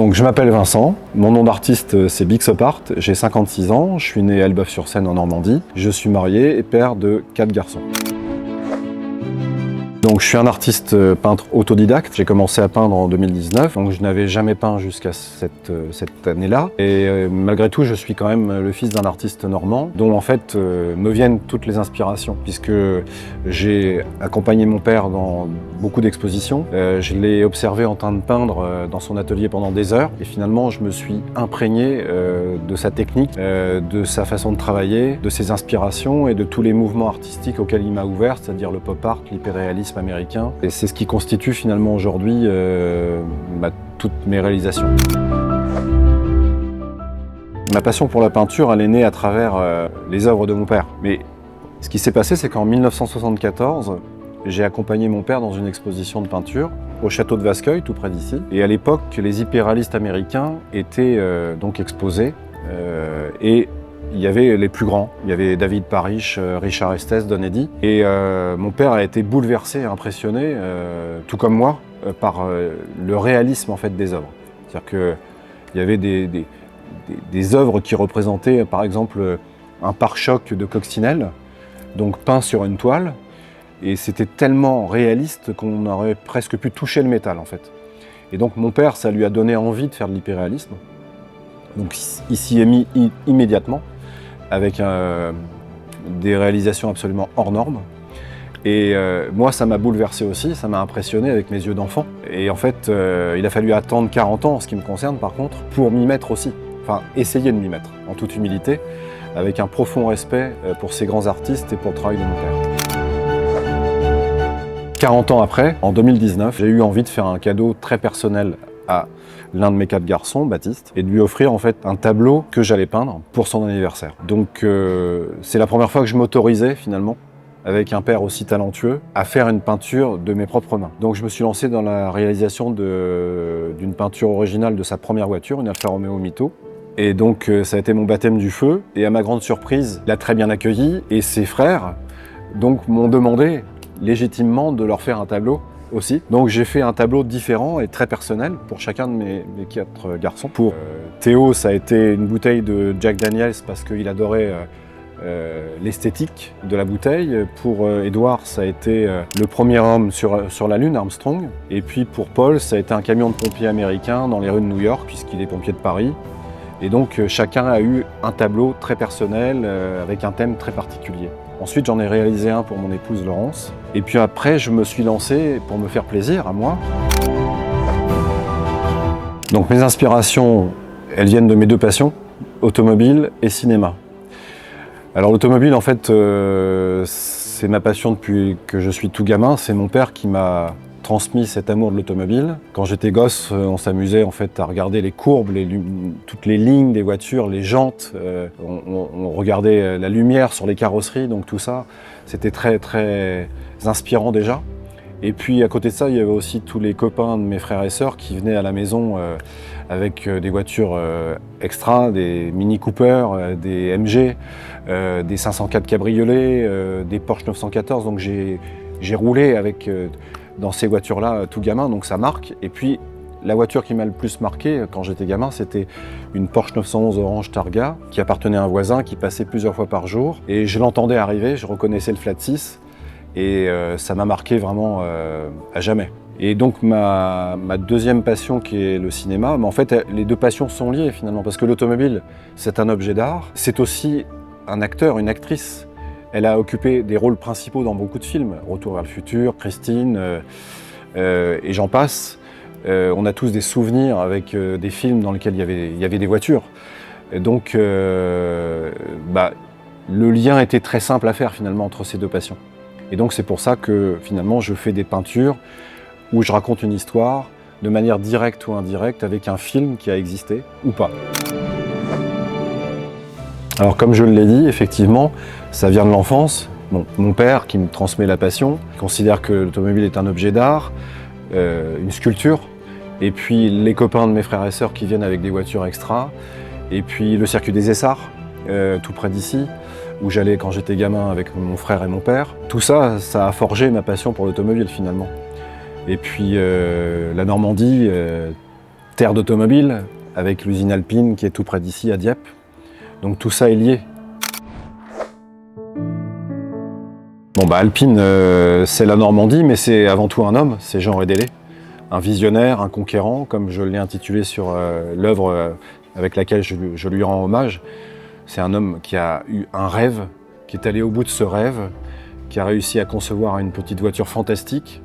Donc je m'appelle Vincent, mon nom d'artiste c'est Bixopart, j'ai 56 ans, je suis né à Elbeuf-sur-Seine en Normandie, je suis marié et père de 4 garçons. Donc je suis un artiste peintre autodidacte, j'ai commencé à peindre en 2019, donc je n'avais jamais peint jusqu'à cette année-là. Et malgré tout, je suis quand même le fils d'un artiste normand, dont en fait me viennent toutes les inspirations, puisque j'ai accompagné mon père dans beaucoup d'expositions. Je l'ai observé en train de peindre dans son atelier pendant des heures, et finalement je me suis imprégné de sa technique, de sa façon de travailler, de ses inspirations et de tous les mouvements artistiques auxquels il m'a ouvert, c'est-à-dire le pop art, l'hyperréalisme américain. Et c'est ce qui constitue finalement aujourd'hui toutes mes réalisations. Ma passion pour la peinture, elle est née à travers les œuvres de mon père. Mais ce qui s'est passé, c'est qu'en 1974, j'ai accompagné mon père dans une exposition de peinture au château de Vascueil, tout près d'ici. Et à l'époque, les hyperréalistes américains étaient donc exposés et il y avait les plus grands, il y avait David Parrish, Richard Estes, Don Eddy. Et mon père a été bouleversé, impressionné, tout comme moi, par le réalisme en fait, des œuvres. C'est-à-dire qu'il y avait des œuvres qui représentaient par exemple un pare-choc de coccinelle, donc peint sur une toile, et c'était tellement réaliste qu'on aurait presque pu toucher le métal en fait. Et donc mon père, ça lui a donné envie de faire de l'hyperréalisme. Donc il s'y est mis immédiatement, avec des réalisations absolument hors normes. Et moi, ça m'a bouleversé aussi, ça m'a impressionné avec mes yeux d'enfant. Et en fait, il a fallu attendre 40 ans, en ce qui me concerne par contre, pour m'y mettre aussi. Enfin, essayer de m'y mettre, en toute humilité, avec un profond respect pour ces grands artistes et pour le travail de mon père. 40 ans après, en 2019, j'ai eu envie de faire un cadeau très personnel à l'un de mes 4 garçons, Baptiste, et de lui offrir en fait un tableau que j'allais peindre pour son anniversaire. Donc c'est la première fois que je m'autorisais finalement, avec un père aussi talentueux, à faire une peinture de mes propres mains. Donc je me suis lancé dans la réalisation d'une peinture originale de sa première voiture, une Alfa Romeo Mito. Et donc ça a été mon baptême du feu, et à ma grande surprise, il l'a très bien accueilli, et ses frères donc m'ont demandé légitimement de leur faire un tableau aussi. Donc j'ai fait un tableau différent et très personnel pour chacun de mes 4 garçons. Pour Théo, ça a été une bouteille de Jack Daniels parce qu'il adorait l'esthétique de la bouteille. Pour Édouard, ça a été le premier homme sur la Lune, Armstrong. Et puis pour Paul, ça a été un camion de pompiers américain dans les rues de New York, puisqu'il est pompier de Paris. Et donc chacun a eu un tableau très personnel avec un thème très particulier. Ensuite, j'en ai réalisé un pour mon épouse Laurence. Et puis après, je me suis lancé pour me faire plaisir à moi. Donc mes inspirations, elles viennent de mes 2 passions, automobile et cinéma. Alors l'automobile, en fait, c'est ma passion depuis que je suis tout gamin. C'est mon père qui m'a transmis cet amour de l'automobile. Quand j'étais gosse, on s'amusait en fait à regarder les courbes, toutes les lignes des voitures, les jantes. On regardait la lumière sur les carrosseries, donc tout ça, c'était très très inspirant déjà. Et puis à côté de ça, il y avait aussi tous les copains de mes frères et sœurs qui venaient à la maison avec des voitures extra, des Mini Cooper, des MG, des 504 cabriolets, des Porsche 914. Donc j'ai roulé avec dans ces voitures-là tout gamin, donc ça marque. Et puis la voiture qui m'a le plus marqué quand j'étais gamin, c'était une Porsche 911 orange Targa qui appartenait à un voisin qui passait plusieurs fois par jour. Et je l'entendais arriver, je reconnaissais le flat 6 et ça m'a marqué vraiment à jamais. Et donc ma deuxième passion qui est le cinéma, mais en fait les 2 passions sont liées finalement, parce que l'automobile c'est un objet d'art, c'est aussi un acteur, une actrice. Elle a occupé des rôles principaux dans beaucoup de films, Retour vers le futur, Christine, et j'en passe. On a tous des souvenirs avec des films dans lesquels il y avait des voitures. Et donc le lien était très simple à faire finalement entre ces 2 passions. Et donc c'est pour ça que finalement je fais des peintures où je raconte une histoire de manière directe ou indirecte avec un film qui a existé ou pas. Alors comme je l'ai dit, effectivement, ça vient de l'enfance. Bon, mon père qui me transmet la passion, considère que l'automobile est un objet d'art, une sculpture. Et puis les copains de mes frères et sœurs qui viennent avec des voitures extra. Et puis le circuit des Essarts, tout près d'ici, où j'allais quand j'étais gamin avec mon frère et mon père. Tout ça, ça a forgé ma passion pour l'automobile finalement. Et puis la Normandie, terre d'automobile, avec l'usine Alpine qui est tout près d'ici, à Dieppe. Donc tout ça est lié. Bon bah Alpine, c'est la Normandie, mais c'est avant tout un homme, c'est Jean Rédélé. Un visionnaire, un conquérant, comme je l'ai intitulé sur l'œuvre avec laquelle je lui rends hommage. C'est un homme qui a eu un rêve, qui est allé au bout de ce rêve, qui a réussi à concevoir une petite voiture fantastique,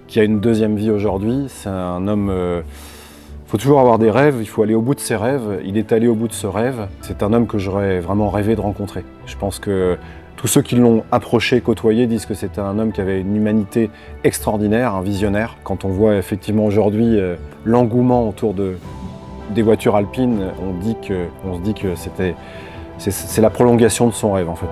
qui a une deuxième vie aujourd'hui. C'est un homme... Il faut toujours avoir des rêves, il faut aller au bout de ses rêves. Il est allé au bout de ce rêve. C'est un homme que j'aurais vraiment rêvé de rencontrer. Je pense que tous ceux qui l'ont approché, côtoyé, disent que c'était un homme qui avait une humanité extraordinaire, un visionnaire. Quand on voit effectivement aujourd'hui l'engouement autour des voitures alpines, on se dit que c'est la prolongation de son rêve en fait.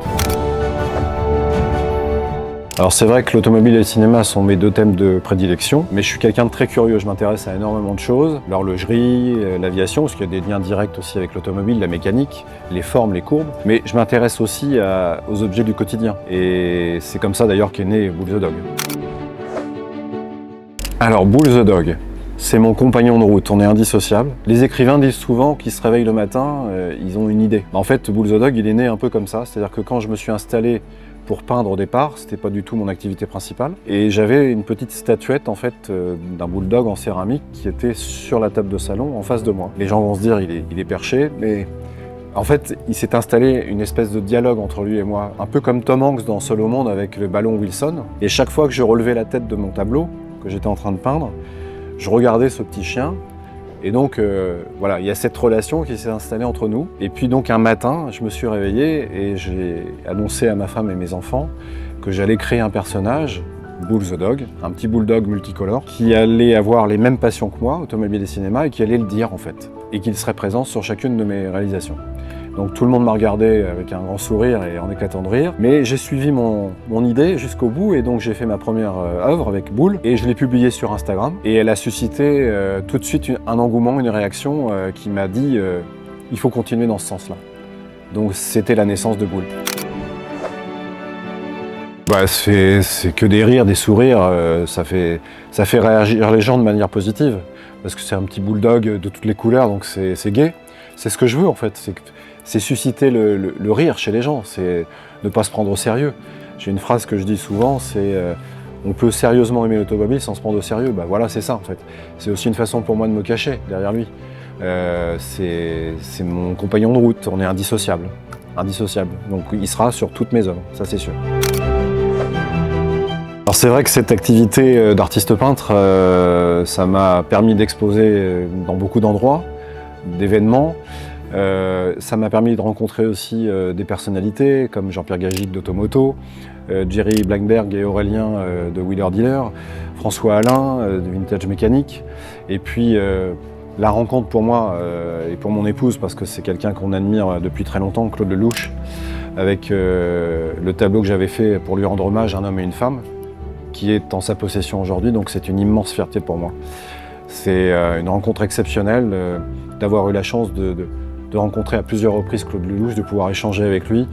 Alors c'est vrai que l'automobile et le cinéma sont mes deux thèmes de prédilection, mais je suis quelqu'un de très curieux, je m'intéresse à énormément de choses, l'horlogerie, l'aviation, parce qu'il y a des liens directs aussi avec l'automobile, la mécanique, les formes, les courbes, mais je m'intéresse aussi aux objets du quotidien, et c'est comme ça d'ailleurs qu'est né Bull the Dog. Alors Bull the Dog, c'est mon compagnon de route, on est indissociables. Les écrivains disent souvent qu'ils se réveillent le matin, ils ont une idée. En fait, Bull the Dog, il est né un peu comme ça, c'est-à-dire que quand je me suis installé pour peindre au départ, c'était pas du tout mon activité principale. Et j'avais une petite statuette en fait d'un bulldog en céramique qui était sur la table de salon en face de moi. Les gens vont se dire il est perché, mais en fait il s'est installé une espèce de dialogue entre lui et moi, un peu comme Tom Hanks dans Seul au monde avec le ballon Wilson. Et chaque fois que je relevais la tête de mon tableau que j'étais en train de peindre, je regardais ce petit chien. Et donc, voilà, il y a cette relation qui s'est installée entre nous. Et puis donc un matin, je me suis réveillé et j'ai annoncé à ma femme et mes enfants que j'allais créer un personnage, Bull the Dog, un petit bulldog multicolore, qui allait avoir les mêmes passions que moi, automobile et cinéma, et qui allait le dire en fait. Et qu'il serait présent sur chacune de mes réalisations. Donc tout le monde m'a regardé avec un grand sourire et en éclatant de rire. Mais j'ai suivi mon idée jusqu'au bout et donc j'ai fait ma première œuvre avec Bull et je l'ai publiée sur Instagram. Et elle a suscité tout de suite un engouement, une réaction qui m'a dit il faut continuer dans ce sens-là. Donc c'était la naissance de Bull. Bah, c'est que des rires, des sourires, ça fait réagir les gens de manière positive. Parce que c'est un petit bulldog de toutes les couleurs, donc c'est gai. C'est ce que je veux en fait. C'est susciter le rire chez les gens, c'est ne pas se prendre au sérieux. J'ai une phrase que je dis souvent, c'est on peut sérieusement aimer l'automobile sans se prendre au sérieux. Bah voilà, c'est ça en fait. C'est aussi une façon pour moi de me cacher derrière lui. C'est mon compagnon de route, on est indissociables. Donc il sera sur toutes mes œuvres, ça c'est sûr. Alors c'est vrai que cette activité d'artiste peintre, ça m'a permis d'exposer dans beaucoup d'endroits, d'événements. Ça m'a permis de rencontrer aussi des personnalités comme Jean-Pierre Gagic d'Automoto, Jerry Blackberg et Aurélien de Wheeler Dealer, François Alain de Vintage Mécanique. Et puis la rencontre pour moi et pour mon épouse, parce que c'est quelqu'un qu'on admire depuis très longtemps, Claude Lelouch, avec le tableau que j'avais fait pour lui rendre hommage, Un homme et une femme, qui est en sa possession aujourd'hui, donc c'est une immense fierté pour moi. C'est une rencontre exceptionnelle d'avoir eu la chance de rencontrer à plusieurs reprises Claude Lelouch, de pouvoir échanger avec lui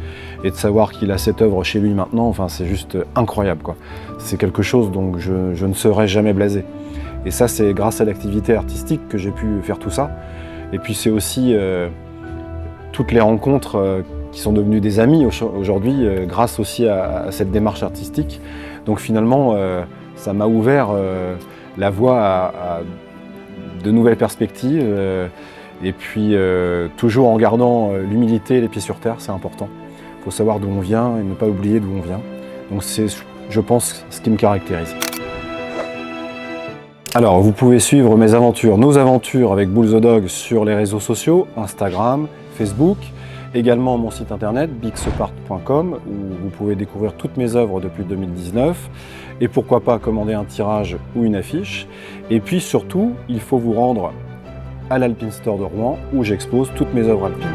et de savoir qu'il a cette œuvre chez lui maintenant, enfin c'est juste incroyable quoi. C'est quelque chose dont je ne serai jamais blasé. Et ça c'est grâce à l'activité artistique que j'ai pu faire tout ça. Et puis c'est aussi toutes les rencontres qui sont devenues des amis aujourd'hui grâce aussi à cette démarche artistique. Donc finalement ça m'a ouvert la voie à de nouvelles perspectives. Et puis, toujours en gardant l'humilité et les pieds sur terre, c'est important. Il faut savoir d'où on vient et ne pas oublier d'où on vient. Donc c'est, je pense, ce qui me caractérise. Alors, vous pouvez suivre mes aventures, nos aventures avec Bull the Dog sur les réseaux sociaux, Instagram, Facebook, également mon site internet, bixopart.com, où vous pouvez découvrir toutes mes œuvres depuis 2019, et pourquoi pas commander un tirage ou une affiche. Et puis surtout, il faut vous rendre à l'Alpine Store de Rouen où j'expose toutes mes œuvres alpines.